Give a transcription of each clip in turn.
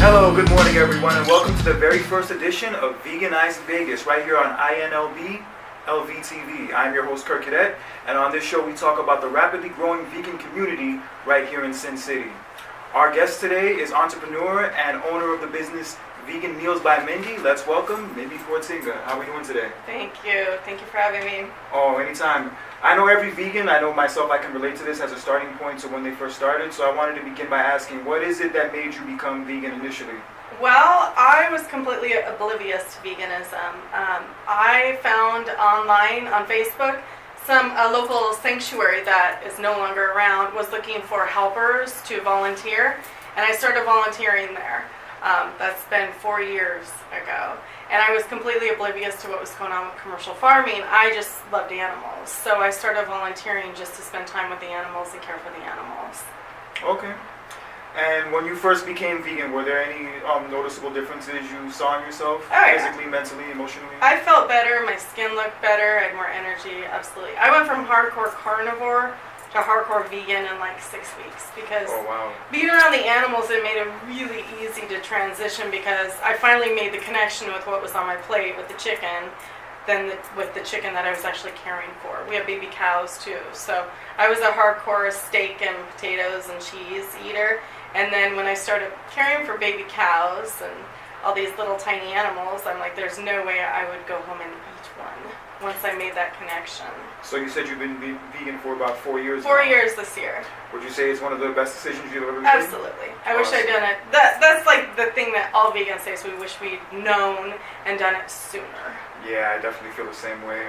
Hello, good morning everyone, and welcome to the very first edition of Veganized Vegas, right here on INLB LVTV. I'm your host, Kurt Cadet, and on this show we talk about the rapidly growing vegan community right here in Sin City. Our guest today is entrepreneur and owner of the business Vegan Meals by Mindy. Let's welcome Mindy Poortinga. How are we doing today? Thank you. Thank you for having me. Oh, anytime. I know every vegan, I know myself, I can relate to this as a starting point to when they first started, so I wanted to begin by asking, what is it that made you become vegan initially? Well, I was completely oblivious to veganism. I found online on Facebook a local sanctuary that is no longer around was looking for helpers to volunteer, and I started volunteering there. That's been 4 years ago. And I was completely oblivious to what was going on with commercial farming. I just loved animals. So I started volunteering just to spend time with the animals and care for the animals. Okay. And when you first became vegan, were there any noticeable differences you saw in yourself? Physically, mentally, emotionally? I felt better. My skin looked better. I had more energy. Absolutely. I went from hardcore carnivore to hardcore vegan in like 6 weeks because being around the animals, it made it really easy to transition because I finally made the connection with what was on my plate with the chicken with the chicken that I was actually caring for. We have baby cows too, so I was a hardcore steak and potatoes and cheese eater, and then when I started caring for baby cows and all these little tiny animals, I'm like, there's no way I would go home and eat one once I made that connection. So you said you've been vegan for about 4 years 4 now. years this year. Would you say it's one of the best decisions you've ever made? Absolutely. I wish I'd done it. That's like the thing that all vegans say, is we wish we'd known and done it sooner. Yeah, I definitely feel the same way.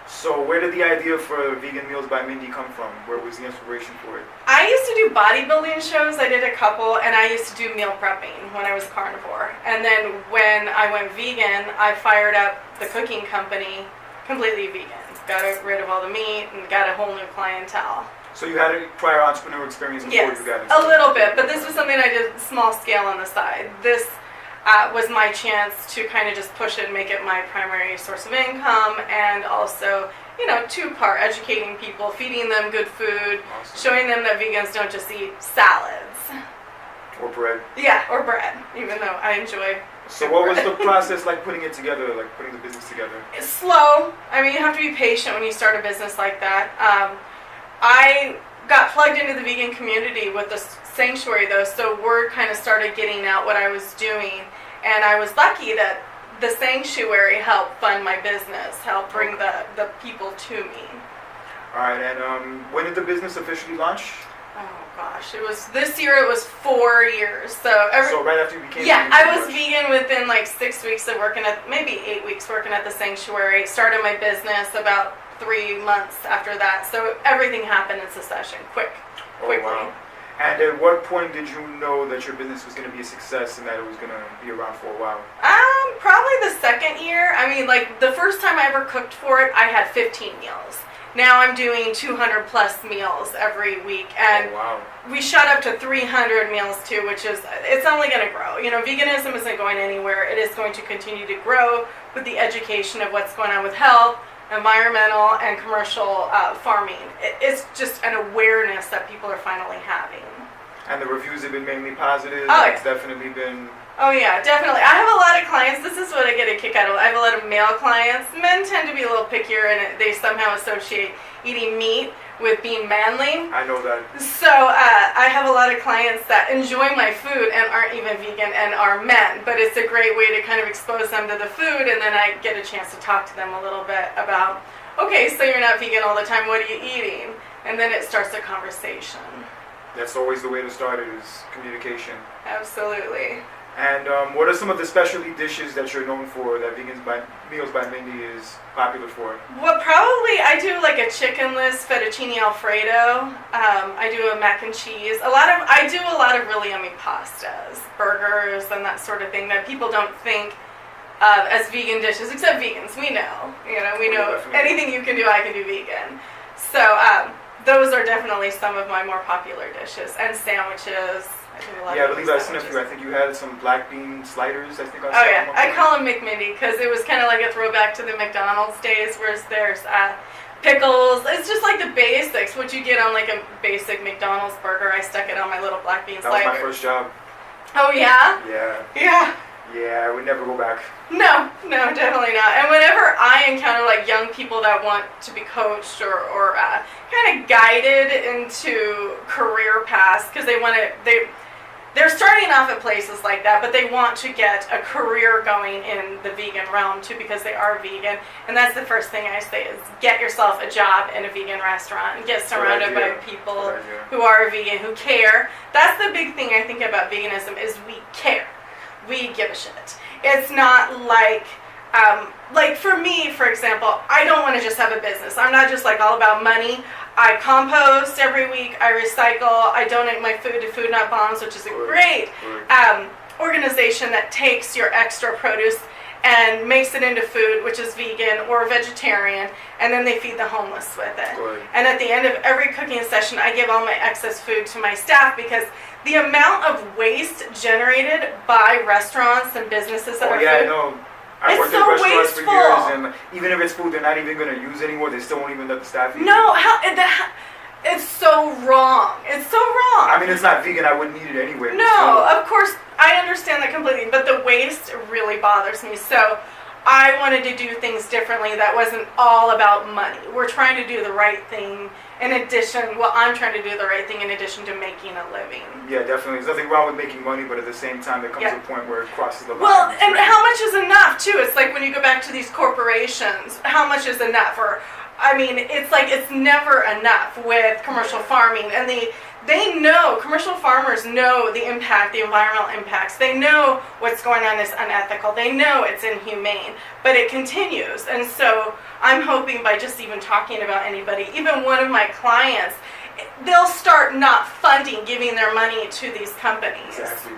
So where did the idea for Vegan Meals by Mindy come from? Where was the inspiration for it? I used to do bodybuilding shows. I did a couple, and I used to do meal prepping when I was carnivore. And then when I went vegan, I fired up the cooking company completely vegan. Got rid of all the meat and got a whole new clientele. So you had a prior entrepreneur experience before you got into it? A little bit, but this was something I did small scale on the side. This was my chance to kind of just push it and make it my primary source of income, and also, two-part, educating people, feeding them good food, showing them that vegans don't just eat salads. Or bread. Yeah, or bread, even though I enjoy So what was the process like putting it together, like putting the business together? It's slow. I mean, you have to be patient when you start a business like that. I got plugged into the vegan community with the sanctuary, though, so word kind of started getting out what I was doing. And I was lucky that the sanctuary helped fund my business, helped bring the people to me. All right, and when did the business officially launch? Oh gosh, this year it was 4 years. So right after you became vegan? Yeah, I was vegan within like 6 weeks of working maybe 8 weeks working at the sanctuary. Started my business about 3 months after that. So everything happened in succession, quickly. Wow. And at what point did you know that your business was going to be a success and that it was going to be around for a while? Probably the second year. I mean, like the first time I ever cooked for it, I had 15 meals. Now I'm doing 200 plus meals every week, and we shot up to 300 meals too, which it's only going to grow. Veganism isn't going anywhere. It is going to continue to grow with the education of what's going on with health, environmental, and commercial farming. It's just an awareness that people are finally having. And the reviews have been mainly positive. It's definitely been... Oh yeah, definitely. I have a lot of clients. This is what I get a kick out of. I have a lot of male clients. Men tend to be a little pickier, and they somehow associate eating meat with being manly. I know that. So I have a lot of clients that enjoy my food and aren't even vegan and are men. But it's a great way to kind of expose them to the food, and then I get a chance to talk to them a little bit about, okay, so you're not vegan all the time. What are you eating? And then it starts a conversation. That's always the way to start it, is communication. Absolutely. And what are some of the specialty dishes that you're known for that Meals by Mindy is popular for? Well, probably I do like a chickenless fettuccine alfredo. I do a mac and cheese. I do a lot of really yummy pastas, burgers, and that sort of thing that people don't think of as vegan dishes, except vegans. We know. We know anything you can do, I can do vegan. So those are definitely some of my more popular dishes, and sandwiches. I believe I've seen a few. I think you had some black bean sliders, I think I saw. Oh yeah, I call them McMindy because it was kind of like a throwback to the McDonald's days, where there's pickles. It's just like the basics, what you get on like a basic McDonald's burger. I stuck it on my little black bean slider. That was my first job. Oh, yeah? Yeah. Yeah. Yeah, I would never go back. No, definitely not. And whenever I encounter like young people that want to be coached or kind of guided into career paths, because they're starting off at places like that, but they want to get a career going in the vegan realm too, because they are vegan. And that's the first thing I say is get yourself a job in a vegan restaurant and get surrounded by people who are vegan, who care. That's the big thing I think about veganism is we care. We give a shit. It's not like for me, for example, I don't want to just have a business. I'm not just like all about money. I compost every week. I recycle. I donate my food to Food Not Bombs, which is a great organization that takes your extra produce and makes it into food, which is vegan or vegetarian, and then they feed the homeless with it. Good. And at the end of every cooking session, I give all my excess food to my staff, because the amount of waste generated by restaurants and businesses that are food, I know. I worked so in restaurants wasteful. for years, and even if it's food they're not even going to use anymore, they still won't even let the staff eat. No, it's so wrong. It's so wrong. I mean, it's not vegan. I wouldn't eat it anyway. No, of course, I understand that completely, but the waste really bothers me. So I wanted to do things differently that wasn't all about money. We're trying to do the right thing in addition, I'm trying to do the right thing in addition to making a living. Yeah, definitely. There's nothing wrong with making money, but at the same time, there comes a point where it crosses the line. Well, and how much is enough, too? It's like when you go back to these corporations, how much is enough? It's like it's never enough with commercial farming, and they know, commercial farmers know the impact, the environmental impacts. They know what's going on is unethical. They know it's inhumane, but it continues. And so I'm hoping by just even talking about anybody, even one of my clients, they'll start not giving their money to these companies. Exactly.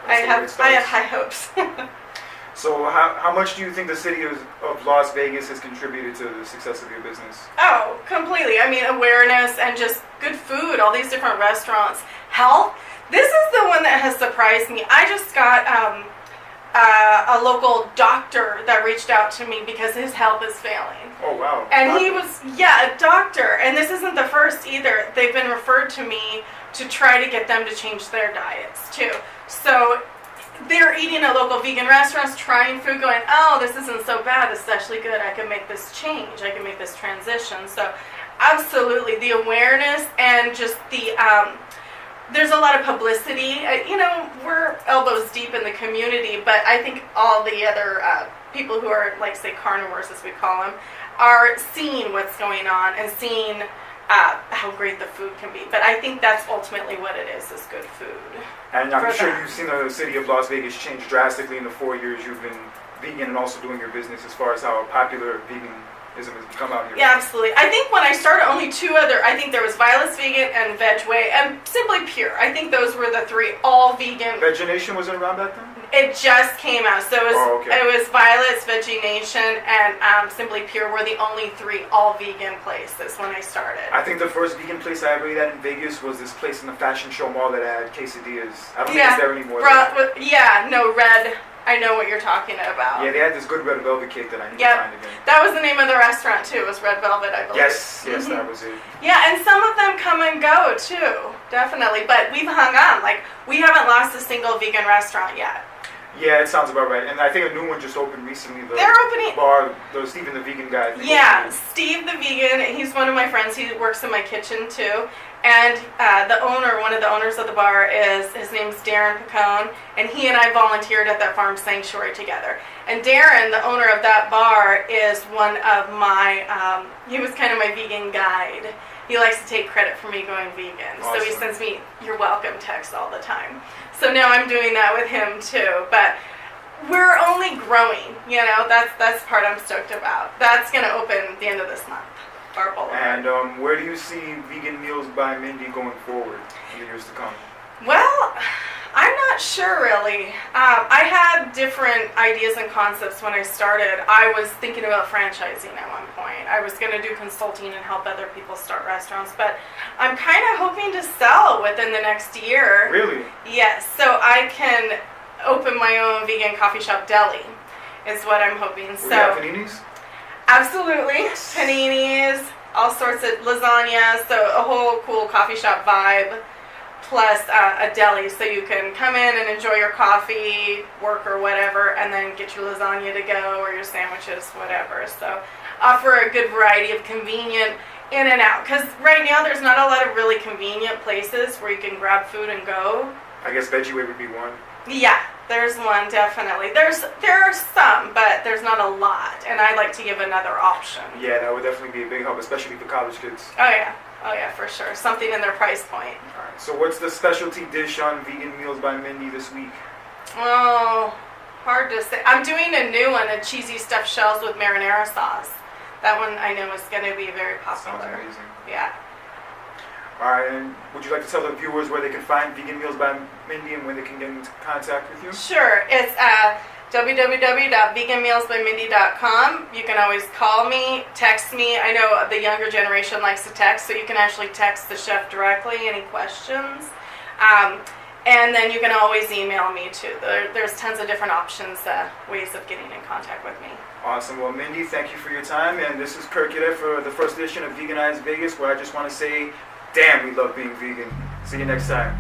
I have high hopes. So how much do you think the city of Las Vegas has contributed to the success of your business? Oh, completely. I mean, awareness and just good food, all these different restaurants. Health. This is the one that has surprised me. I just got a local doctor that reached out to me because his health is failing. Oh, wow. And he was, a doctor. And this isn't the first either. They've been referred to me to try to get them to change their diets, too. So they're eating at local vegan restaurants, trying food, going, oh, this isn't so bad, this is actually good, I can make this change, I can make this transition. So absolutely, the awareness and just there's a lot of publicity. We're elbows deep in the community, but I think all the other people who are, like, say, carnivores, as we call them, are seeing what's going on and seeing how great the food can be. But I think that's ultimately what it is good food. And I'm sure you've seen the city of Las Vegas change drastically in the 4 years you've been vegan and also doing your business, as far as how popular veganism has become out here. Yeah, absolutely. I think when I started, only two other, I think there was Violet's Vegan and Veg Way and Simply Pure. I think those were the three all vegan. Veganation wasn't around back then? It just came out. So it was Violet's, Veganation, and Simply Pure were the only three all vegan places when I started. I think the first vegan place I ever ate at in Vegas was this place in the Fashion Show Mall that had quesadillas. I don't think it's there anymore. Red. I know what you're talking about. Yeah, they had this good red velvet cake that I need to find again. That was the name of the restaurant too. It was Red Velvet, I believe. Yes, that was it. Yeah, and some of them come and go too, definitely. But we've hung on. Like, we haven't lost a single vegan restaurant yet. Yeah, it sounds about right. And I think a new one just opened recently. They're opening. The Stephen the Vegan guy. Yeah, Steve the Vegan. He's one of my friends. He works in my kitchen too. And one of the owners of the bar, his name's Darren Picone, and he and I volunteered at that farm sanctuary together. And Darren, the owner of that bar, is one of my, he was kind of my vegan guide. He likes to take credit for me going vegan. Awesome. So he sends me, "You're welcome" text all the time. So now I'm doing that with him too. But we're only growing, that's the part I'm stoked about. That's going to open at the end of this month. And where do you see Vegan Meals by Mindy going forward in the years to come? Well, I'm not sure really. I had different ideas and concepts when I started. I was thinking about franchising at one point. I was going to do consulting and help other people start restaurants, but I'm kind of hoping to sell within the next year. Really? Yes, so I can open my own vegan coffee shop deli is what I'm hoping. Will you have paninis? Absolutely. Paninis, all sorts of lasagna, so a whole cool coffee shop vibe. plus a deli, so you can come in and enjoy your coffee, work or whatever, and then get your lasagna to go or your sandwiches, whatever. So offer a good variety of convenient in and out, because right now there's not a lot of really convenient places where you can grab food and go. I guess Veggie Way would be one. Yeah, there's one, definitely. There are some, but there's not a lot, and I like to give another option. Yeah, that would definitely be a big help, especially for college kids. Oh yeah, for sure. Something in their price point. All right, so what's the specialty dish on Vegan Meals by Mindy this week? Oh, hard to say. I'm doing a new one, a cheesy stuffed shells with marinara sauce. That one I know is going to be very popular. Sounds amazing. Yeah. All right, and would you like to tell the viewers where they can find Vegan Meals by Mindy and when they can get into contact with you? Sure. It's www.veganmealsbymindy.com. You can always call me, text me. I know the younger generation likes to text, so you can actually text the chef directly, any questions. And then you can always email me too. There's tons of different options, ways of getting in contact with me. Awesome. Well, Mindy, thank you for your time. And this is Kirk Yedder for the first edition of Veganized Vegas, where I just want to say, damn, we love being vegan. See you next time.